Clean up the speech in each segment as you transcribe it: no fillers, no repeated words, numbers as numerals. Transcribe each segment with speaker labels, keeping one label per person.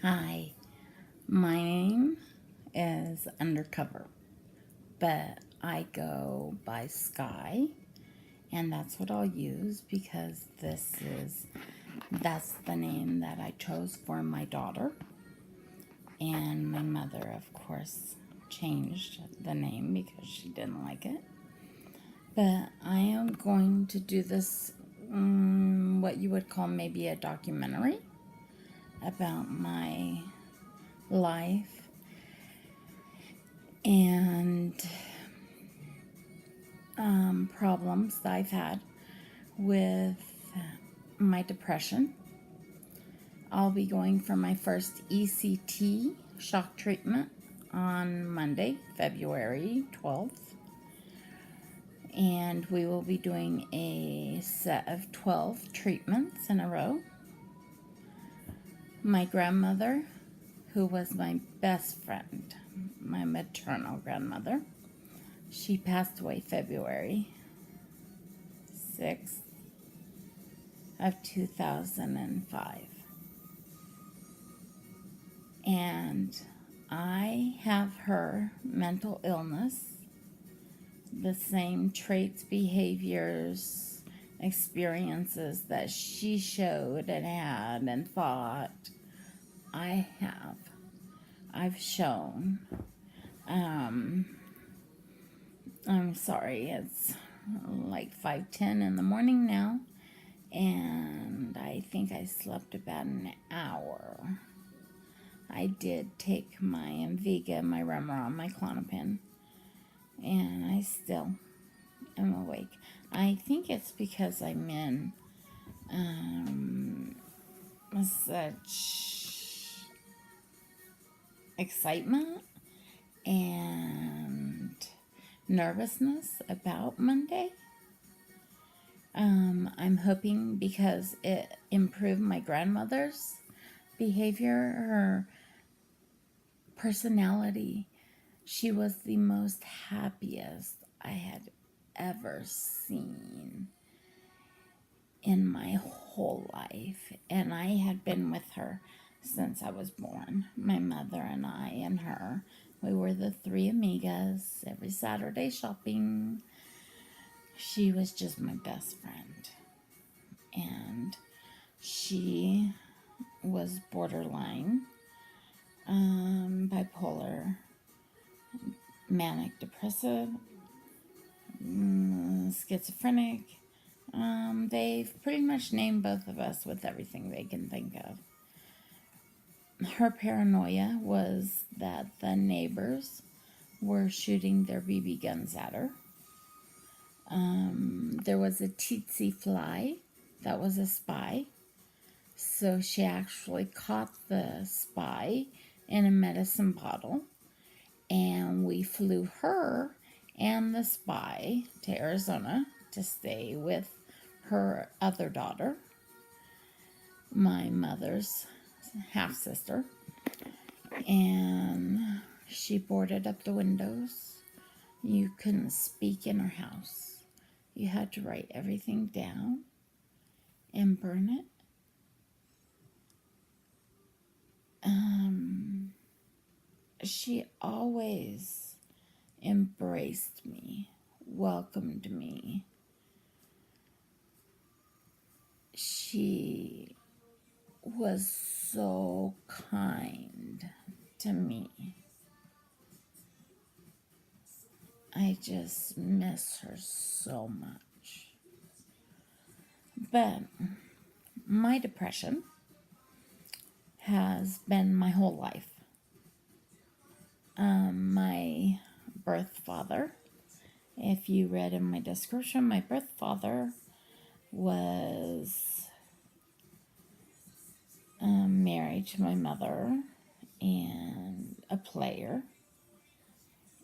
Speaker 1: Hi, my name is Undercover, but I go by Sky, and that's what I'll use because that's the name that I chose for my daughter. And my mother, of course, changed the name because she didn't like it. But I am going to do this, what you would call maybe a documentary about my life and problems that I've had with my depression. I'll be going for my first ECT shock treatment on Monday, February 12th. And we will be doing a set of 12 treatments in a row. My grandmother, who was my best friend, my maternal grandmother, she passed away February 6th of 2005. And I have her mental illness, the same traits, behaviors, experiences that she showed and had and thought I have. I've shown. I'm sorry, it's like 5:10 in the morning now, and I think I slept about an hour. I did take my Invega, my Remeron, my Klonopin, and I still am awake. I think it's because I'm in such excitement and nervousness about Monday. I'm hoping because it improved my grandmother's behavior, her personality. She was the most happiest I had ever seen in my whole life. And I had been with her since I was born. My mother and I and her. We were the three amigas every Saturday shopping. She was just my best friend. And she was borderline, bipolar, manic depressive, schizophrenic. They've pretty much named both of us with everything they can think of. Her paranoia was that the neighbors were shooting their BB guns at her. There was a tsetse fly that was a spy. So she actually caught the spy in a medicine bottle, and we flew her and the spy to Arizona to stay with her other daughter, my mother's half sister, and she boarded up the windows. You couldn't speak in her house. You had to write everything down and burn it. She always embraced me, welcomed me. She was so kind to me. I just miss her so much. But my depression has been my whole life. My birth father, if you read in my description, my birth father was married to my mother and a player.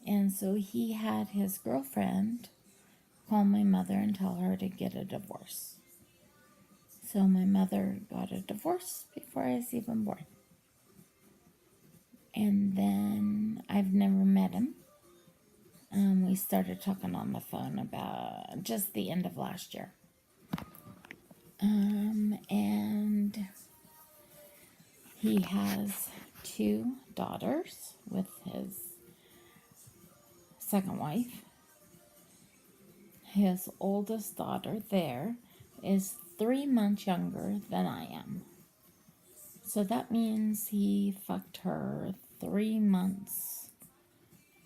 Speaker 1: And so he had his girlfriend call my mother and tell her to get a divorce. So my mother got a divorce before I was even born. And then I've never met him. We started talking on the phone about just the end of last year. And He has 2 daughters with his second wife. His oldest daughter there is 3 months younger than I am. So that means he fucked her 3 months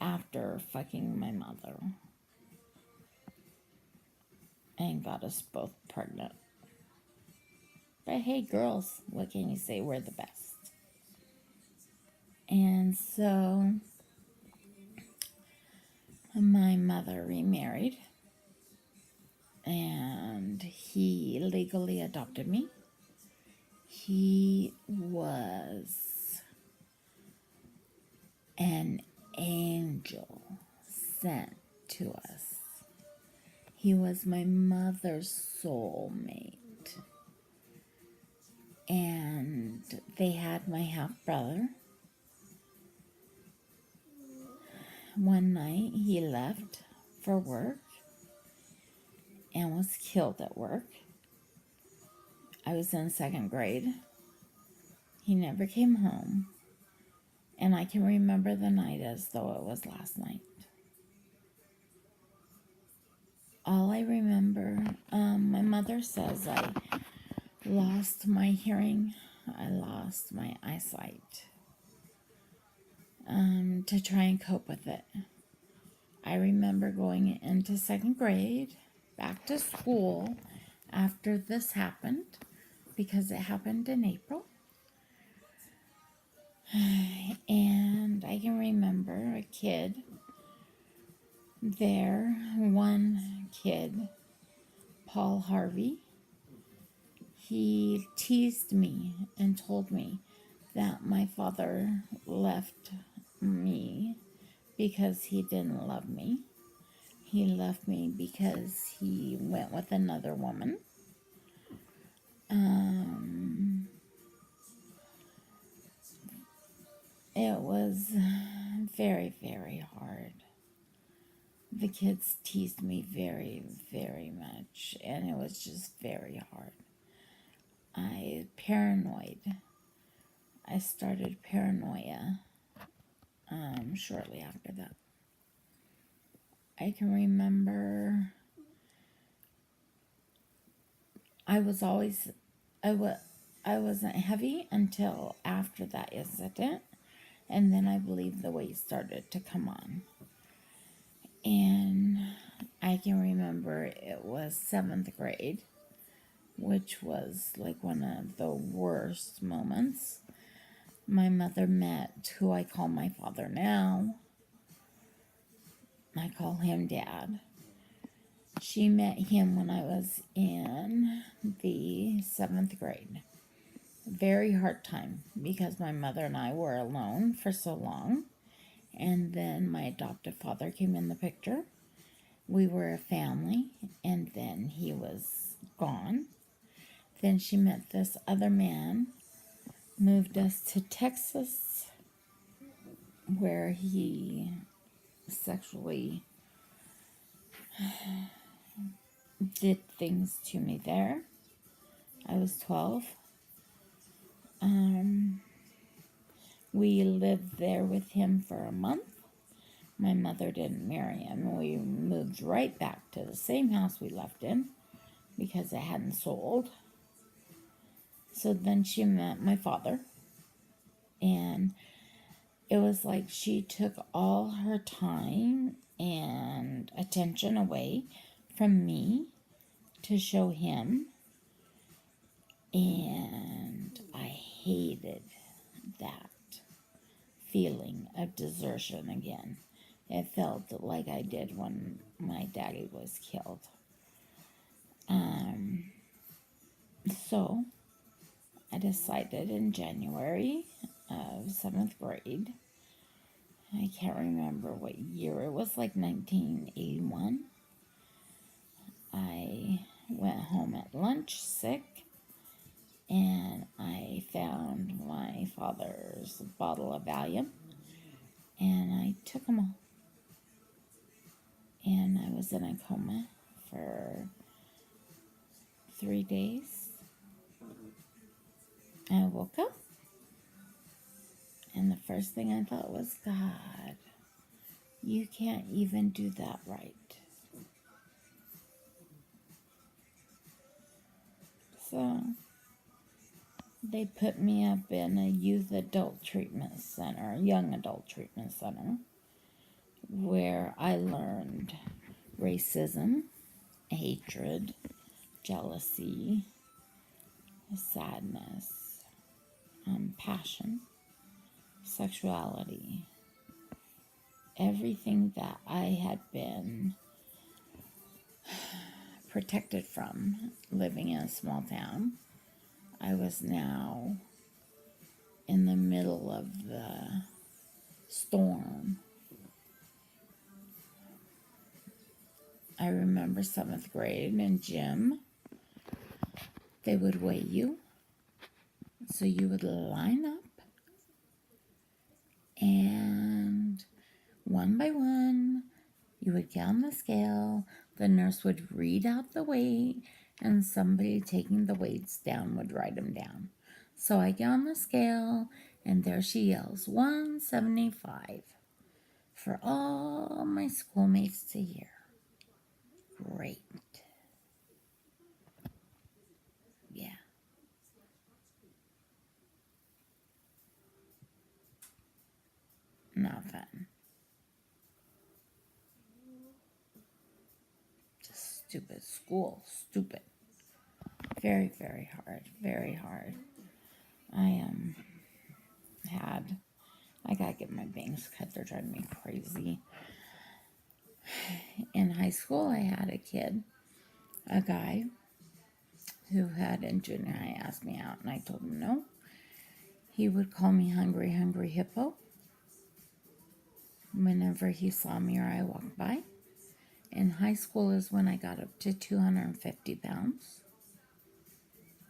Speaker 1: after fucking my mother and got us both pregnant. But hey, girls, what can you say? We're the best. And so my mother remarried, and he legally adopted me. He was an angel sent to us. He was my mother's soulmate. And they had my half brother. One night he left for work and was killed at work. I was in 2nd grade. He never came home. And I can remember the night as though it was last night. All I remember, my mother says I lost my hearing. I lost my eyesight. To try and cope with it. I remember going into 2nd grade, back to school after this happened, because it happened in April. And I can remember a kid there, one kid, Paul Harvey. He teased me and told me that my father left me because he didn't love me. He left me because he went with another woman. It was very, very hard. The kids teased me very, very much, and it was just very hard. Paranoid. I started paranoia shortly after that. I can remember I wasn't heavy until after that incident, and then I believe the weight started to come on. And I can remember it was 7th grade, which was like one of the worst moments. My mother met who I call my father now. I call him Dad. She met him when I was in the 7th grade. Very hard time because my mother and I were alone for so long. And then my adoptive father came in the picture. We were a family, and then he was gone. Then she met this other man, moved us to Texas, where he sexually did things to me there. I was 12. We lived there with him for a month. My mother didn't marry him. We moved right back to the same house we left in because it hadn't sold. So then she met my father, and it was like she took all her time and attention away from me to show him, and I hated that feeling of desertion again. It felt like I did when my daddy was killed. So I decided in January of 7th grade, I can't remember what year, it was like 1981. I went home at lunch sick, and I found my father's bottle of Valium, and I took them all. And I was in a coma for 3 days. I woke up, And the first thing I thought was, God, you can't even do that right. So they put me up in a youth adult treatment center, young adult treatment center, where I learned racism, hatred, jealousy, sadness, passion, sexuality, everything that I had been protected from living in a small town. I was now in the middle of the storm. I remember 7th grade in gym, they would weigh you. So you would line up, and one by one, you would get on the scale. The nurse would read out the weight, and somebody taking the weights down would write them down. So I get on the scale, and there she yells, 175 for all my schoolmates to hear. Great. Yeah. Not fun. Just stupid school. Stupid. Very, very hard. Very hard. I I gotta get my bangs cut. They're driving me crazy. In high school, I had a kid, a guy, who had in junior high asked me out, and I told him no. He would call me hungry, hungry hippo whenever he saw me or I walked by. In high school is when I got up to 250 pounds.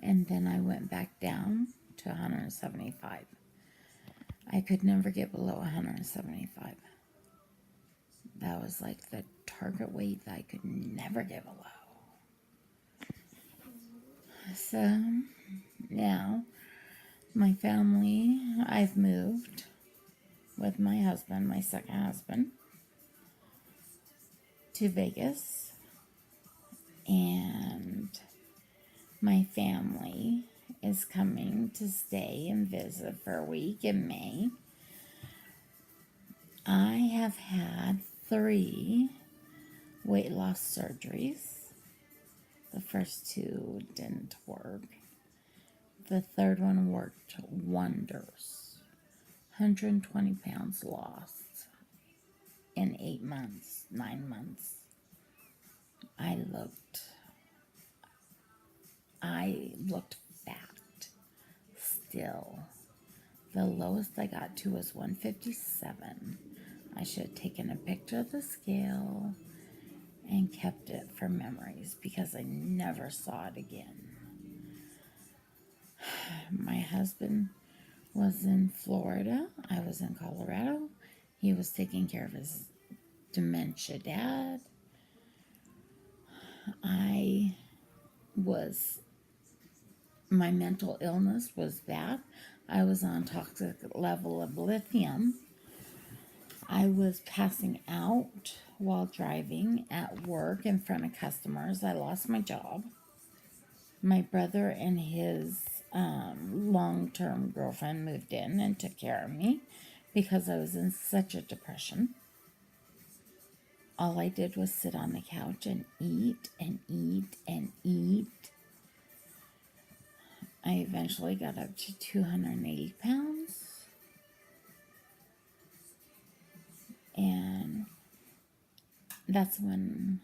Speaker 1: And then I went back down to 175. I could never get below 175. That was like the target weight that I could never get below. So now my family, I've moved with my husband, my second husband, to Vegas. And my family is coming to stay and visit for a week in May. I have had 3 weight loss surgeries. The first 2 didn't work. The third one worked wonders. 120 pounds lost in 8 months, 9 months. I looked fat still. The lowest I got to was 157. I should have taken a picture of the scale and kept it for memories because I never saw it again. My husband was in Florida. I was in Colorado. He was taking care of his dementia dad. My mental illness was bad. I was on toxic level of lithium. I was passing out while driving at work in front of customers. I lost my job. My brother and his long-term girlfriend moved in and took care of me because I was in such a depression. All I did was sit on the couch and eat and eat and eat. I eventually got up to 280 pounds. And that's when,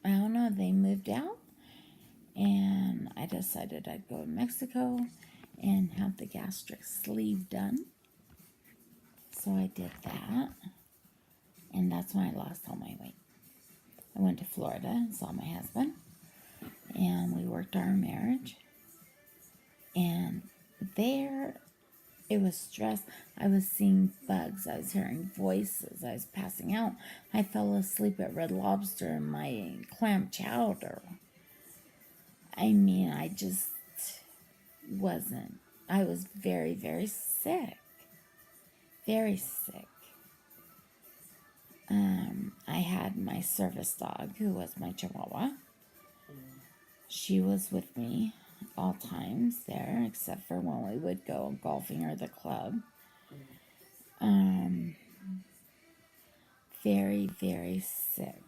Speaker 1: I don't know, they moved out. And I decided I'd go to Mexico and have the gastric sleeve done. So I did that. And that's when I lost all my weight. I went to Florida and saw my husband. And we worked our marriage. And there, it was stress. I was seeing bugs. I was hearing voices. I was passing out. I fell asleep at Red Lobster in my clam chowder. I mean, I was very, very sick. very sick. I had my service dog, who was my Chihuahua. She was with me all times there, except for when we would go golfing or the club. Very, very sick.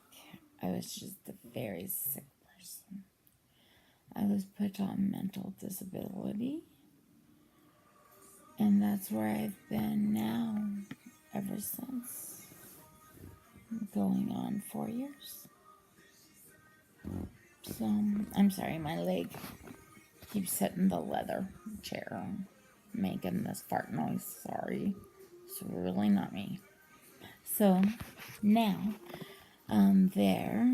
Speaker 1: I was just a very sick person. I was put on mental disability, and that's where I've been now ever since. Going on 4 years. So, I'm sorry, my leg keeps hitting the leather chair, making this fart noise. Sorry. It's really not me. So, now, there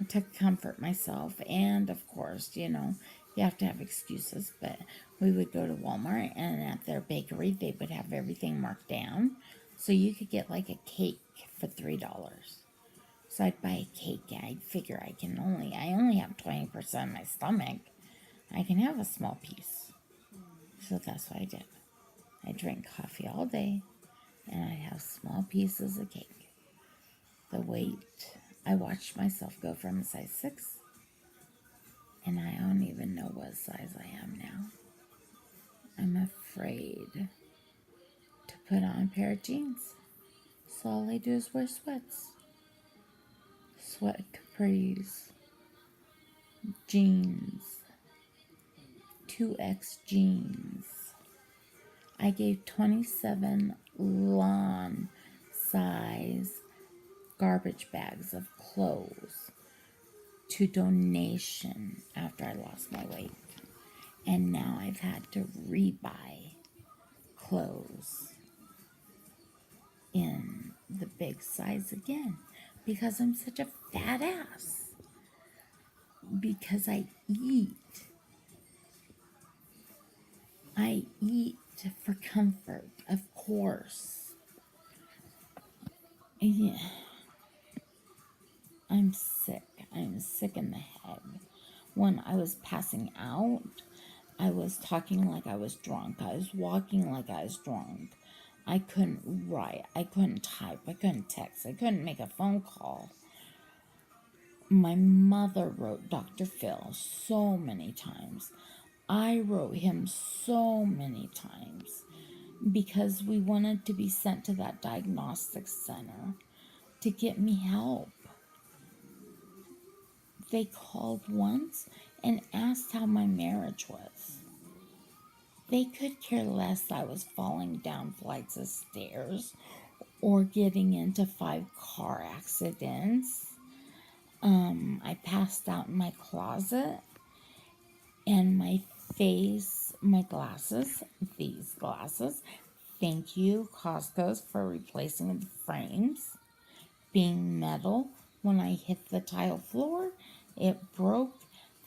Speaker 1: to comfort myself, and of course, you have to have excuses, but we would go to Walmart, and at their bakery, they would have everything marked down. So you could get like a cake for $3. So I'd buy a cake, and I'd figure I only have 20% of my stomach. I can have a small piece. So that's what I did. I drank coffee all day, and I'd have small pieces of cake. The weight, I watched myself go from a size 6, and I don't even know what size I am now. I'm afraid to put on a pair of jeans. So all I do is wear sweats. Sweat capris, jeans, 2X jeans. I gave 27 lawn size garbage bags of clothes to donation after I lost my weight. And now I've had to rebuy clothes in the big size again because I'm such a fat ass. Because I eat. I eat for comfort, of course. Yeah. I'm sick. I'm sick in the head. When I was passing out, I was talking like I was drunk. I was walking like I was drunk. I couldn't write. I couldn't type. I couldn't text. I couldn't make a phone call. My mother wrote Dr. Phil so many times. I wrote him so many times because we wanted to be sent to that diagnostic center to get me help. They called once and asked how my marriage was. They could care less I was falling down flights of stairs or getting into 5 car accidents. I passed out in my closet, and my face, my glasses, these glasses, thank you, Costco's, for replacing the frames. Being metal, when I hit the tile floor, it broke,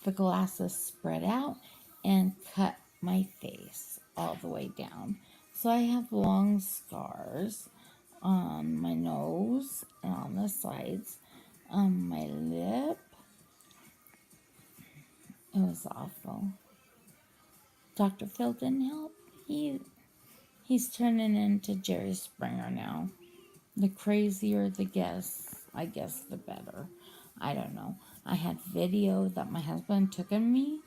Speaker 1: the glasses spread out, and cut my face all the way down. So I have long scars on my nose and on the sides, on my lip. It was awful. Dr. Phil didn't help. He's turning into Jerry Springer now. The crazier the guess, I guess the better. I don't know. I had video that my husband took of me.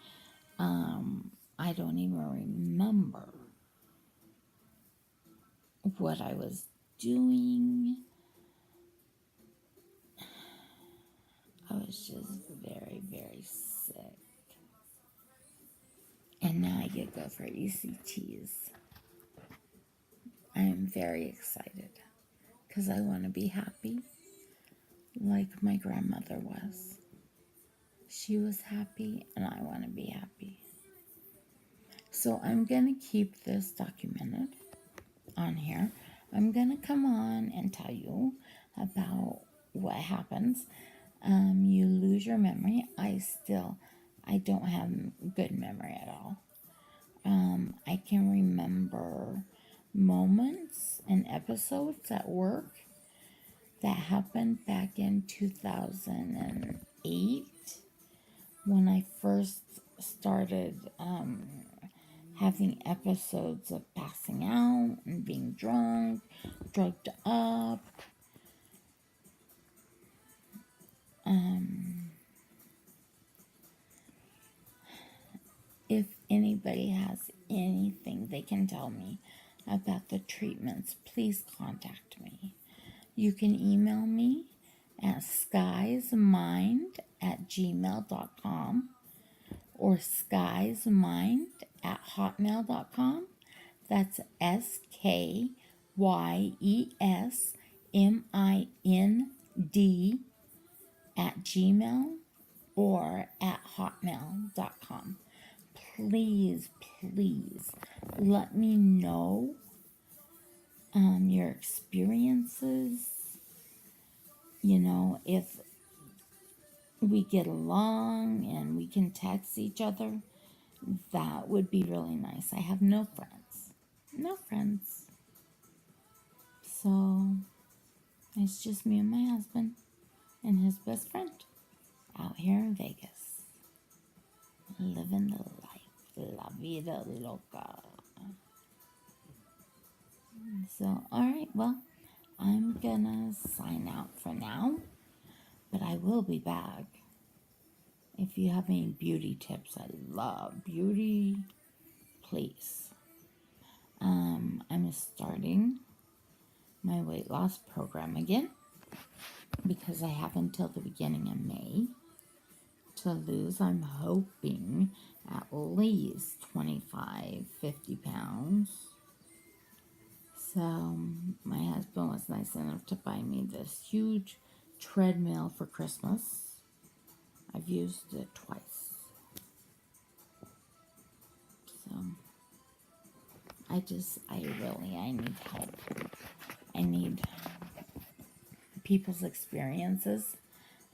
Speaker 1: I don't even remember what I was doing. I was just very, very sick. And now I get to go for ECTs. I am very excited because I want to be happy like my grandmother was. She was happy and I want to be happy. So I'm going to keep this documented on here. I'm going to come on and tell you about what happens. You lose your memory. I don't have good memory at all. I can remember moments and episodes at work that happened back in 2008 when I first started having episodes of passing out and being drunk, drugged up. If anybody has anything they can tell me about the treatments, please contact me. You can email me at skiesmind@gmail.com or skiesmind@hotmail.com. That's SKYESMIND @gmail or @hotmail.com. Please, please let me know your experiences. You know, if we get along and we can text each other, that would be really nice. I have no friends. No friends. So it's just me and my husband and his best friend out here in Vegas. Living the life. La vida loca. So, alright, well, I'm gonna sign out for now, but I will be back. If you have any beauty tips, I love beauty, please. I'm starting my weight loss program again because I have until the beginning of May to lose. I'm hoping at least 25, 50 pounds. So my husband was nice enough to buy me this huge treadmill for Christmas. I've used it twice. So I need help. I need people's experiences.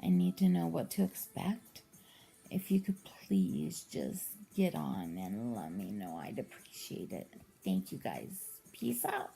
Speaker 1: I need to know what to expect. If you could please just get on and let me know, I'd appreciate it. Thank you guys. Peace out.